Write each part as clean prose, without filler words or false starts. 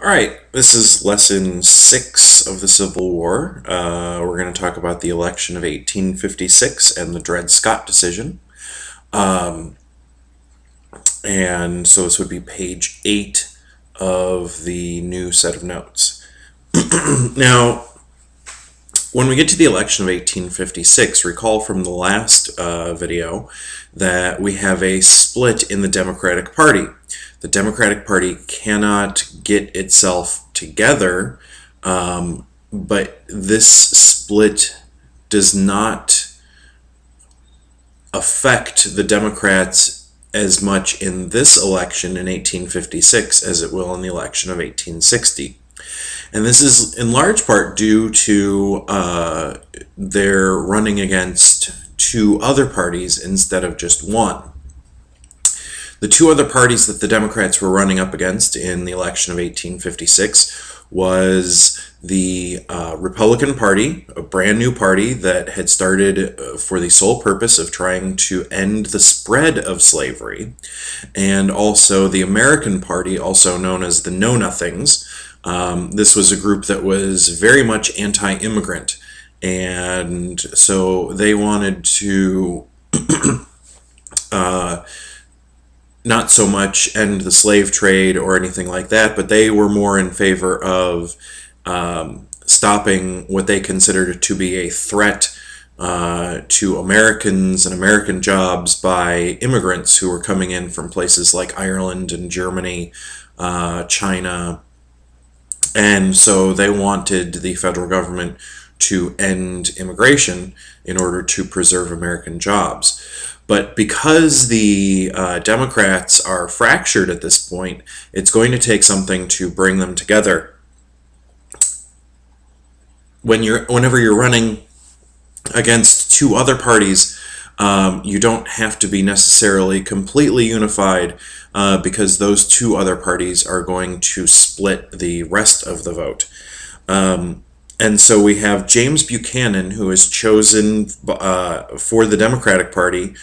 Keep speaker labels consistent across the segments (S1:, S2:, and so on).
S1: All right, this is lesson 6 of the Civil War. We're going to talk about the election of 1856 and the Dred Scott decision. And so this would be page 8 of the new set of notes. Now, when we get to the election of 1856, recall from the last video that we have a split in the Democratic Party. The Democratic Party cannot get itself together, but this split does not affect the Democrats as much in this election in 1856 as it will in the election of 1860. And this is in large part due to their running against two other parties instead of just one. The two other parties that the Democrats were running up against in the election of 1856 was the Republican Party, a brand new party that had started for the sole purpose of trying to end the spread of slavery, and also the American Party, also known as the Know-Nothings. This was a group that was very much anti-immigrant, and so they wanted to not so much end the slave trade or anything like that, but they were more in favor of stopping what they considered to be a threat to Americans and American jobs by immigrants who were coming in from places like Ireland and Germany, China, and so they wanted the federal government to end immigration in order to preserve American jobs. But because the Democrats are fractured at this point, it's going to take something to bring them together. Whenever you're running against two other parties, you don't have to be necessarily completely unified because those two other parties are going to split the rest of the vote. And so we have James Buchanan, who is chosen for the Democratic Party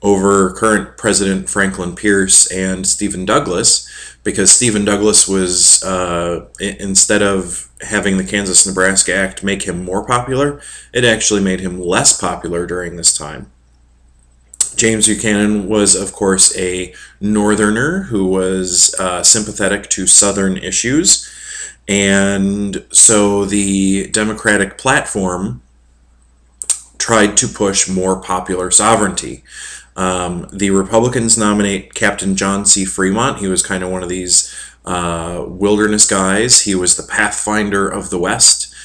S1: over current President Franklin Pierce and Stephen Douglas, because Stephen Douglas was, instead of having the Kansas-Nebraska Act make him more popular, it actually made him less popular during this time. James Buchanan was, of course, a Northerner who was sympathetic to Southern issues, and so the Democratic platform tried to push more popular sovereignty. The Republicans nominate Captain John C. Fremont. He was kind of one of these wilderness guys. He was the pathfinder of the West.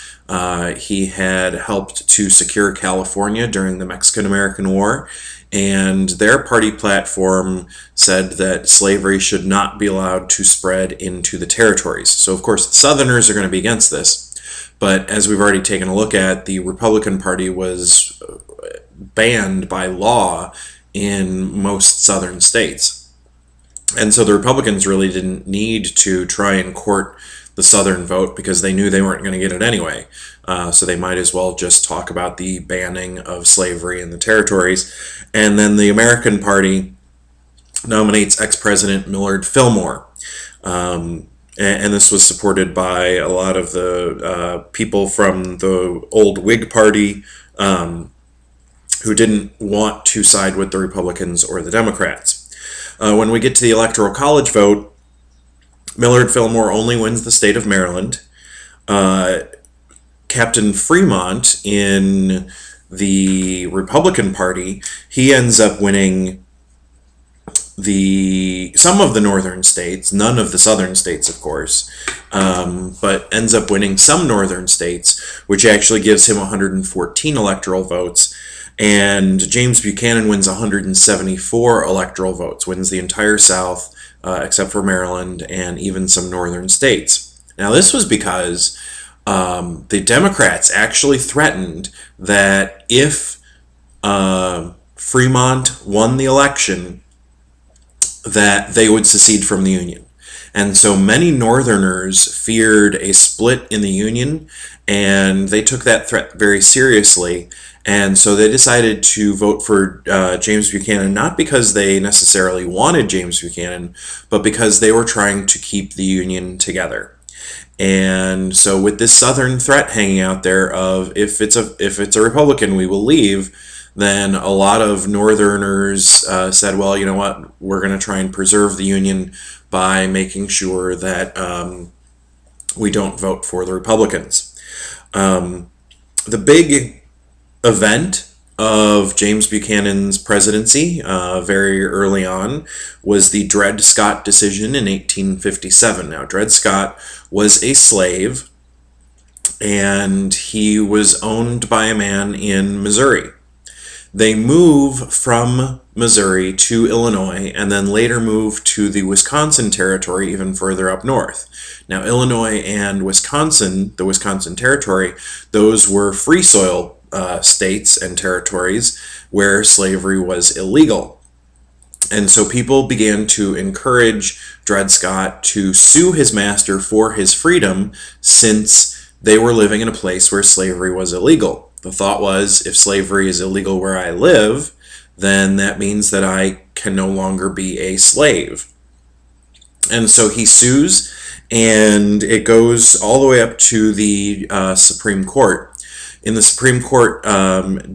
S1: He had helped to secure California during the Mexican-American War, and their party platform said that slavery should not be allowed to spread into the territories. So, of course, the Southerners are going to be against this, but as we've already taken a look at, the Republican Party was banned by law in most Southern states. And so the Republicans really didn't need to try and court the Southern vote because they knew they weren't going to get it anyway. So they might as well just talk about the banning of slavery in the territories. And then the American Party nominates ex-President Millard Fillmore. And this was supported by a lot of the people from the old Whig Party who didn't want to side with the Republicans or the Democrats. When we get to the Electoral College vote, Millard Fillmore only wins the state of Maryland. Captain Fremont in the Republican Party, he ends up winning some of the northern states, none of the southern states, of course, but ends up winning some northern states, which actually gives him 114 electoral votes. And James Buchanan wins 174 electoral votes, wins the entire South, except for Maryland and even some northern states. Now, this was because the Democrats actually threatened that if Fremont won the election, that they would secede from the Union. And so many Northerners feared a split in the Union, and they took that threat very seriously. And so they decided to vote for James Buchanan, not because they necessarily wanted James Buchanan, but because they were trying to keep the Union together. And so with this Southern threat hanging out there of if it's a Republican, we will leave, then a lot of Northerners said, well, you know what, we're going to try and preserve the Union by making sure that we don't vote for the Republicans. The big event of James Buchanan's presidency very early on was the Dred Scott decision in 1857. Now, Dred Scott was a slave, and he was owned by a man in Missouri. They move from Missouri to Illinois and then later move to the Wisconsin Territory even further up north. Now, Illinois and Wisconsin, the Wisconsin Territory, those were free soil states and territories where slavery was illegal. And so people began to encourage Dred Scott to sue his master for his freedom, since they were living in a place where slavery was illegal. The thought was, if slavery is illegal where I live, then that means that I can no longer be a slave. And so he sues, and it goes all the way up to the Supreme Court. In the Supreme Court,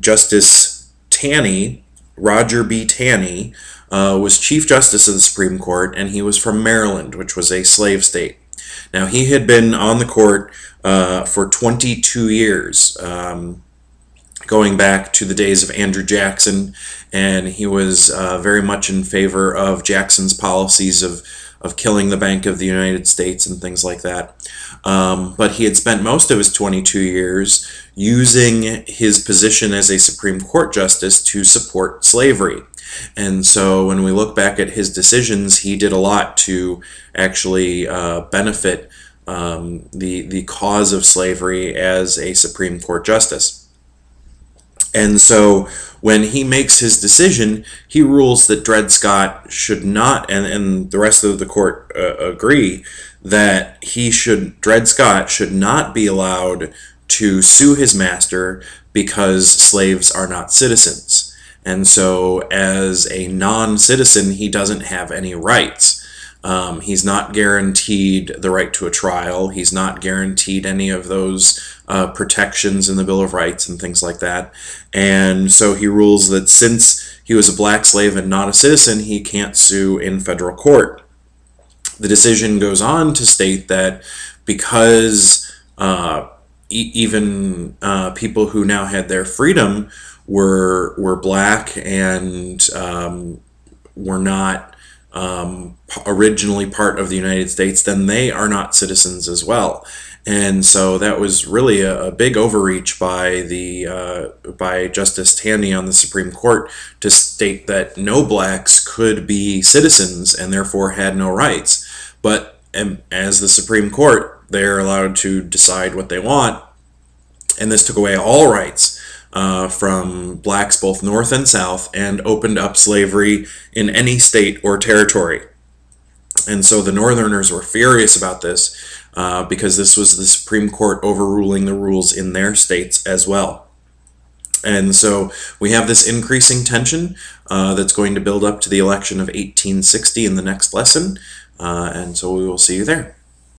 S1: Justice Taney, Roger B. Taney, was Chief Justice of the Supreme Court, and he was from Maryland, which was a slave state. Now, he had been on the court for 22 years, going back to the days of Andrew Jackson, and he was very much in favor of Jackson's policies of killing the Bank of the United States and things like that. But he had spent most of his 22 years using his position as a Supreme Court justice to support slavery. And so when we look back at his decisions, he did a lot to actually benefit the cause of slavery as a Supreme Court justice. And so when he makes his decision, he rules that Dred Scott should not, and the rest of the court agree, that Dred Scott should not be allowed to sue his master because slaves are not citizens. And so as a non-citizen, he doesn't have any rights. He's not guaranteed the right to a trial. He's not guaranteed any of those protections in the Bill of Rights and things like that. And so he rules that since he was a black slave and not a citizen, he can't sue in federal court. The decision goes on to state that because even people who now had their freedom were black and were not originally part of the United States, then they are not citizens as well. And so that was really a big overreach by by Justice Taney on the Supreme Court to state that no blacks could be citizens and therefore had no rights. But as the Supreme Court, they're allowed to decide what they want, and this took away all rights from blacks both north and south, and opened up slavery in any state or territory. And so the Northerners were furious about this because this was the Supreme Court overruling the rules in their states as well. And so we have this increasing tension that's going to build up to the election of 1860 in the next lesson. And so we will see you there.